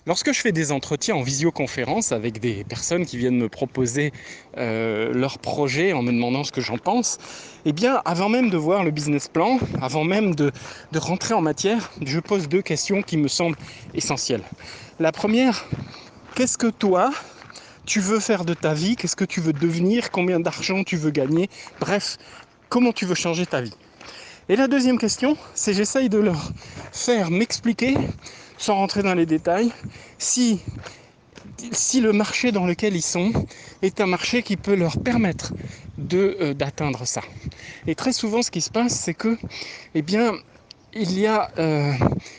Lorsque je fais des entretiens en visioconférence avec des personnes qui viennent me proposer leur projet en me demandant ce que j'en pense, eh bien, avant même de voir le business plan, avant même de rentrer en matière, je pose deux questions qui me semblent essentielles. La première, qu'est-ce que toi, tu veux faire de ta vie? Qu'est-ce que tu veux devenir? Combien d'argent tu veux gagner? Bref, comment tu veux changer ta vie? Et la deuxième question, c'est j'essaye de leur faire m'expliquer, sans rentrer dans les détails, si si le marché dans lequel ils sont est un marché qui peut leur permettre d'atteindre ça. Et très souvent, ce qui se passe, c'est que, eh bien, il y a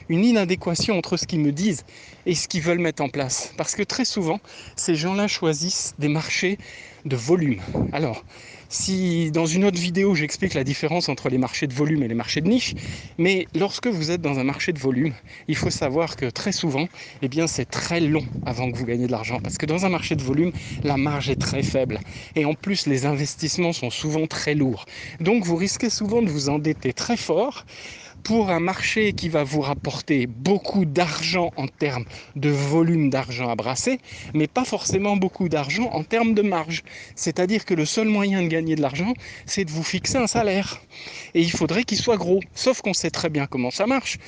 une inadéquation entre ce qu'ils me disent et ce qu'ils veulent mettre en place. Parce que très souvent, ces gens-là choisissent des marchés de volume. Alors, si dans une autre vidéo, j'explique la différence entre les marchés de volume et les marchés de niche, mais lorsque vous êtes dans un marché de volume, il faut savoir que très souvent, eh bien, c'est très long avant que vous gagnez de l'argent. Parce que dans un marché de volume, la marge est très faible. Et en plus, les investissements sont souvent très lourds. Donc, vous risquez souvent de vous endetter très fort pour un marché qui va vous rapporter beaucoup d'argent en termes de volume d'argent à brasser, mais pas forcément beaucoup d'argent en termes de marge. C'est-à-dire que le seul moyen de gagner de l'argent, c'est de vous fixer un salaire. Et il faudrait qu'il soit gros. Sauf qu'on sait très bien comment ça marche.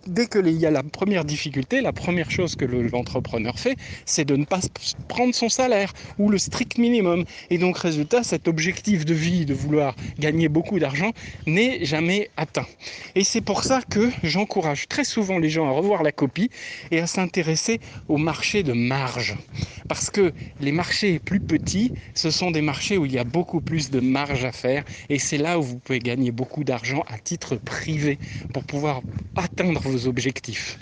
Dès qu'il y a la première difficulté, la première chose que l'entrepreneur fait, c'est de ne pas prendre son salaire ou le strict minimum. Et donc, résultat, cet objectif de vie de vouloir gagner beaucoup d'argent n'est jamais atteint. Et c'est pour ça que j'encourage très souvent les gens à revoir la copie et à s'intéresser au marché de marge. Parce que les marchés plus petits, ce sont des marchés où il y a beaucoup plus de marge à faire et c'est là où vous pouvez gagner beaucoup d'argent à titre privé pour pouvoir atteindre vos objectifs.